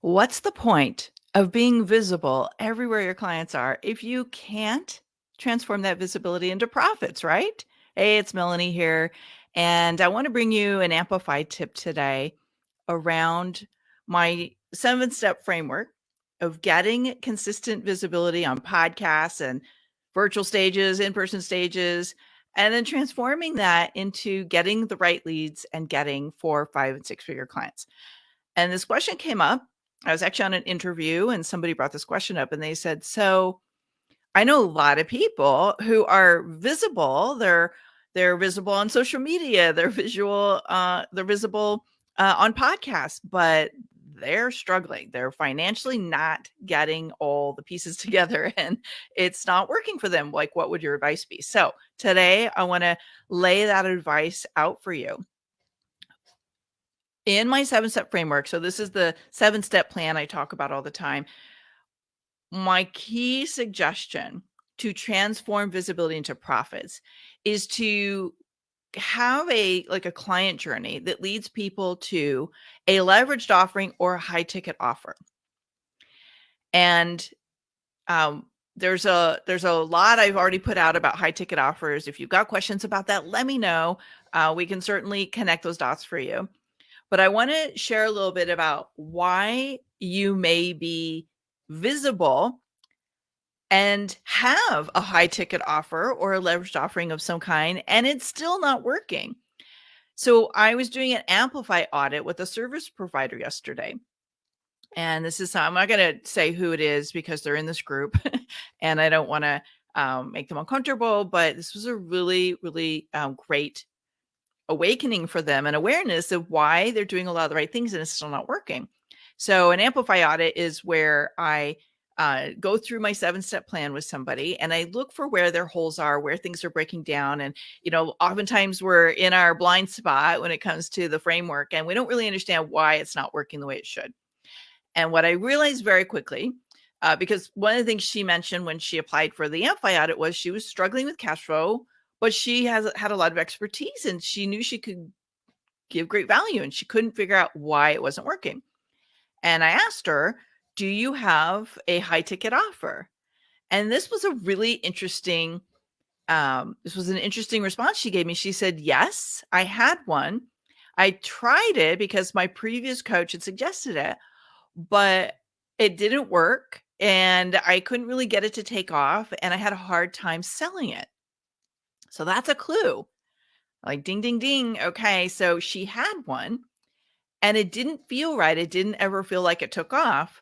What's the point of being visible everywhere your clients are if you can't transform that visibility into profits, right? Hey, it's Melanie here, and I want to bring you an Amplify tip today around my 7-step framework of getting consistent visibility on podcasts and virtual stages, in-person stages, and then transforming that into getting the right leads and getting 4, 5, and 6-figure clients. And this question came up. I was actually on an interview and somebody brought this question up and they said, so I know a lot of people who are visible. They're visible on social media. They're visible on podcasts, but they're struggling. They're financially not getting all the pieces together and it's not working for them. Like, what would your advice be? So today I want to lay that advice out for you. In my 7-step framework, so this is the 7-step plan I talk about all the time. My key suggestion to transform visibility into profits is to have a client journey that leads people to a leveraged offering or a high ticket offer. And there's a lot I've already put out about high ticket offers. If you've got questions about that, let me know. We can certainly connect those dots for you. But I want to share a little bit about why you may be visible and have a high ticket offer or a leveraged offering of some kind, and it's still not working. So I was doing an Amplify audit with a service provider yesterday. And this is, I'm not going to say who it is because they're in this group and I don't want to make them uncomfortable, but this was a really, really great awakening for them and awareness of why they're doing a lot of the right things and it's still not working. So an Amplify audit is where I go through my 7-step plan with somebody and I look for where their holes are, where things are breaking down. And, oftentimes we're in our blind spot when it comes to the framework and we don't really understand why it's not working the way it should. And what I realized very quickly, because one of the things she mentioned when she applied for the Amplify audit was she was struggling with cash flow, but she has had a lot of expertise and she knew she could give great value and she couldn't figure out why it wasn't working. And I asked her, do you have a high ticket offer? And this was a really interesting, this was an interesting response she gave me. She said, yes, I had one. I tried it because my previous coach had suggested it, but it didn't work and I couldn't really get it to take off and I had a hard time selling it. So that's a clue. Like ding, ding, ding. Okay. So she had one and it didn't feel right. It didn't ever feel like it took off.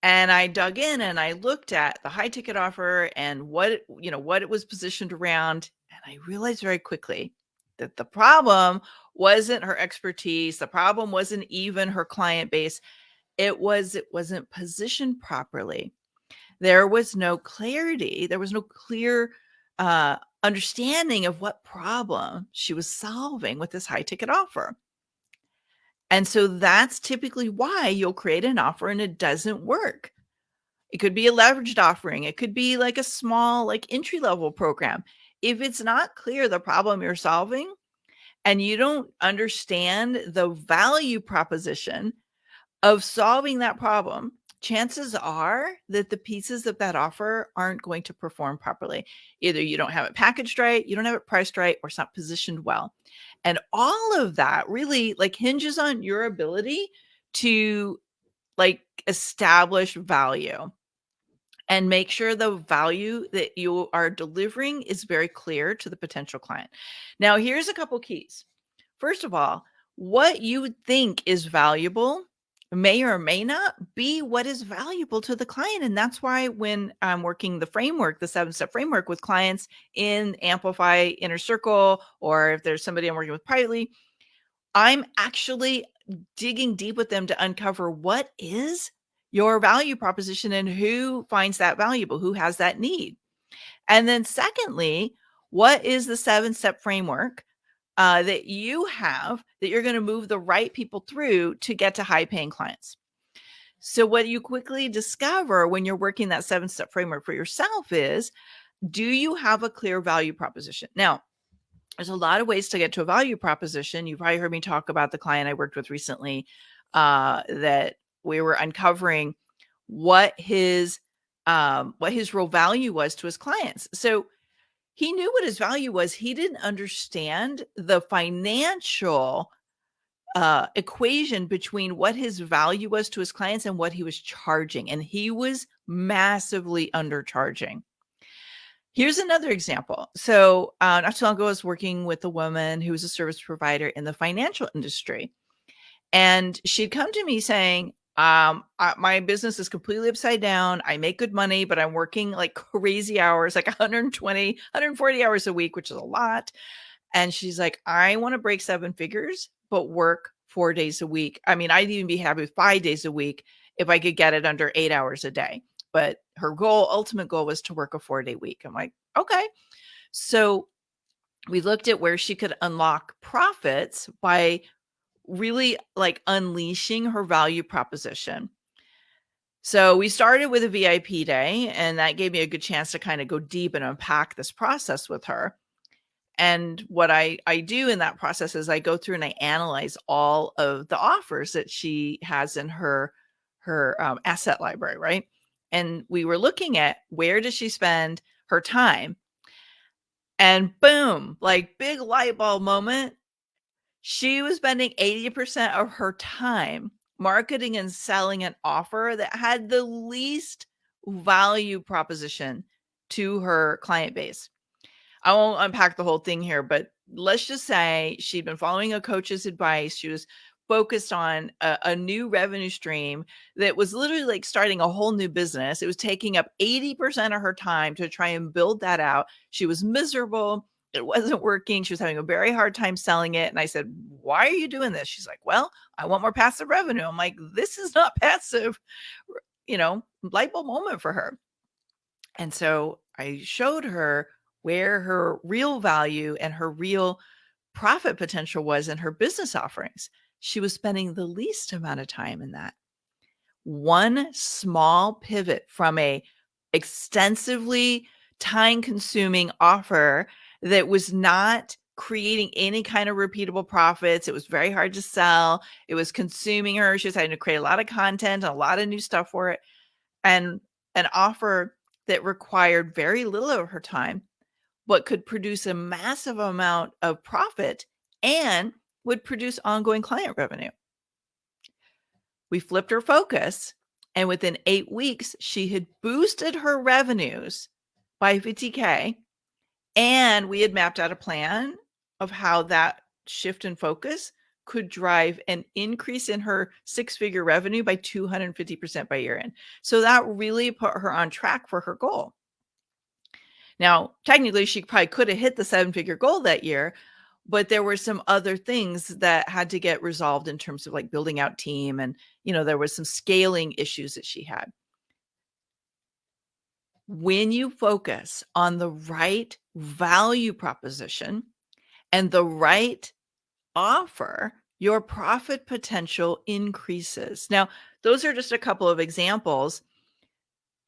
And I dug in and I looked at the high ticket offer and what it was positioned around. And I realized very quickly that the problem wasn't her expertise. The problem wasn't even her client base. It wasn't positioned properly. There was no clarity. There was no clear understanding of what problem she was solving with this high ticket offer. And so that's typically why you'll create an offer and it doesn't work. It could be a leveraged offering. It could be like a small, entry level program. If it's not clear the problem you're solving and you don't understand the value proposition of solving that problem, chances are that the pieces of that offer aren't going to perform properly. Either you don't have it packaged right, you don't have it priced right, or it's not positioned well. And all of that really hinges on your ability to establish value and make sure the value that you are delivering is very clear to the potential client. Now, here's a couple keys. First of all, what you think is valuable may or may not be what is valuable to the client. And that's why when I'm working the framework, the 7-step framework with clients in Amplify Inner Circle, or if there's somebody I'm working with privately, I'm actually digging deep with them to uncover what is your value proposition and who finds that valuable, who has that need. And then secondly, what is the 7-step framework that you have that you're going to move the right people through to get to high paying clients? So what you quickly discover when you're working that 7-step framework for yourself is, do you have a clear value proposition? Now, there's a lot of ways to get to a value proposition. You've probably heard me talk about the client I worked with recently that we were uncovering what his real value was to his clients. So he knew what his value was. He didn't understand the financial equation between what his value was to his clients and what he was charging. And he was massively undercharging. Here's another example. So not too long ago, I was working with a woman who was a service provider in the financial industry. And she'd come to me saying, my business is completely upside down. I make good money, but I'm working like crazy hours, like 120, 140 hours a week, which is a lot. And she's like, I want to break 7 figures, but work 4 days a week. I mean, I'd even be happy with 5 days a week if I could get it under 8 hours a day. But her ultimate goal was to work a 4-day week. I'm like, okay. So we looked at where she could unlock profits by really like unleashing her value proposition. So we started with a VIP day, and that gave me a good chance to kind of go deep and unpack this process with her. And what I do in that process is I go through and I analyze all of the offers that she has in her asset library, right? And we were looking at where does she spend her time? And boom, like big light bulb moment. She was spending 80% of her time marketing and selling an offer that had the least value proposition to her client base. I won't unpack the whole thing here, but let's just say she'd been following a coach's advice. She was focused on a new revenue stream that was literally like starting a whole new business. It was taking up 80% of her time to try and build that out. She was miserable. It wasn't working. She was having a very hard time selling it. And I said, why are you doing this? She's like, well, I want more passive revenue. I'm like, this is not passive, light bulb moment for her. And so I showed her where her real value and her real profit potential was in her business offerings. She was spending the least amount of time in that. One small pivot from a extensively time-consuming offer that was not creating any kind of repeatable profits. It was very hard to sell. It was consuming her. She was having to create a lot of content, a lot of new stuff for it, and an offer that required very little of her time, but could produce a massive amount of profit and would produce ongoing client revenue. We flipped her focus, and within 8 weeks, she had boosted her revenues by 50K, and we had mapped out a plan of how that shift in focus could drive an increase in her 6-figure revenue by 250% by year end. So that really put her on track for her goal. Now, technically, she probably could have hit the 7-figure goal that year, but there were some other things that had to get resolved in terms of like building out team. And, there was some scaling issues that she had. When you focus on the right value proposition and the right offer, your profit potential increases. Now, those are just a couple of examples.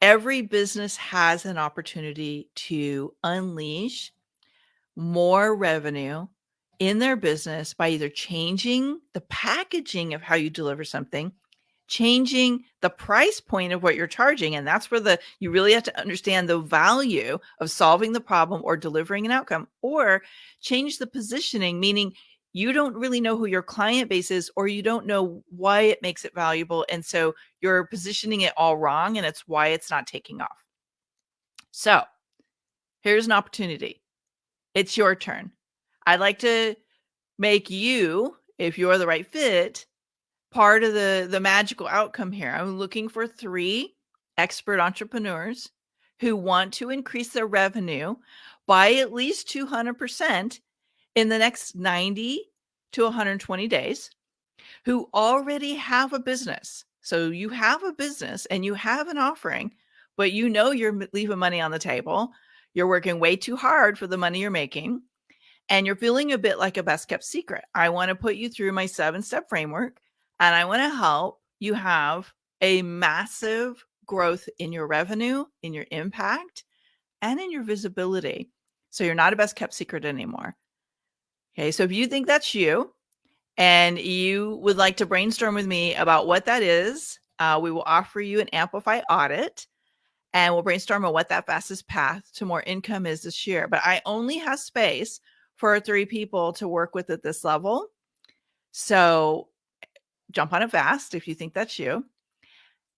Every business has an opportunity to unleash more revenue in their business by either changing the packaging of how you deliver something, changing the price point of what you're charging. And that's where you really have to understand the value of solving the problem or delivering an outcome, or change the positioning, meaning you don't really know who your client base is, or you don't know why it makes it valuable. And so you're positioning it all wrong, and it's why it's not taking off. So here's an opportunity. It's your turn. I'd like to make you, if you're the right fit, part of the magical outcome here. I'm looking for 3 expert entrepreneurs who want to increase their revenue by at least 200% in the next 90 to 120 days, who already have a business. So you have a business and you have an offering, but you're leaving money on the table. You're working way too hard for the money you're making, and you're feeling a bit like a best kept secret. I want to put you through my 7-step framework, and I want to help you have a massive growth in your revenue, in your impact, and in your visibility. So you're not a best kept secret anymore. Okay, so if you think that's you and you would like to brainstorm with me about what that is, We will offer you an Amplify audit, and we'll brainstorm on what that fastest path to more income is this year. But I only have space for 3 people to work with at this level. So jump on it fast if you think that's you.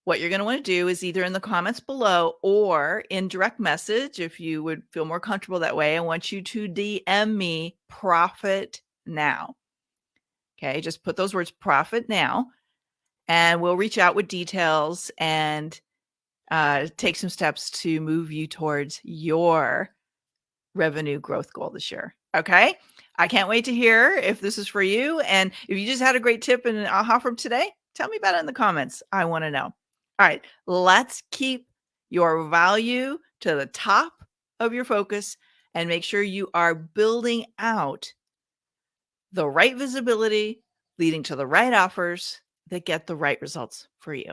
What you're going to want to do is either in the comments below or in direct message, if you would feel more comfortable that way, I want you to DM me profit now. Okay, just put those words profit now, and we'll reach out with details and take some steps to move you towards your revenue growth goal this year. Okay. I can't wait to hear if this is for you. And if you just had a great tip and an aha from today, tell me about it in the comments. I want to know. All right. Let's keep your value to the top of your focus and make sure you are building out the right visibility, leading to the right offers that get the right results for you.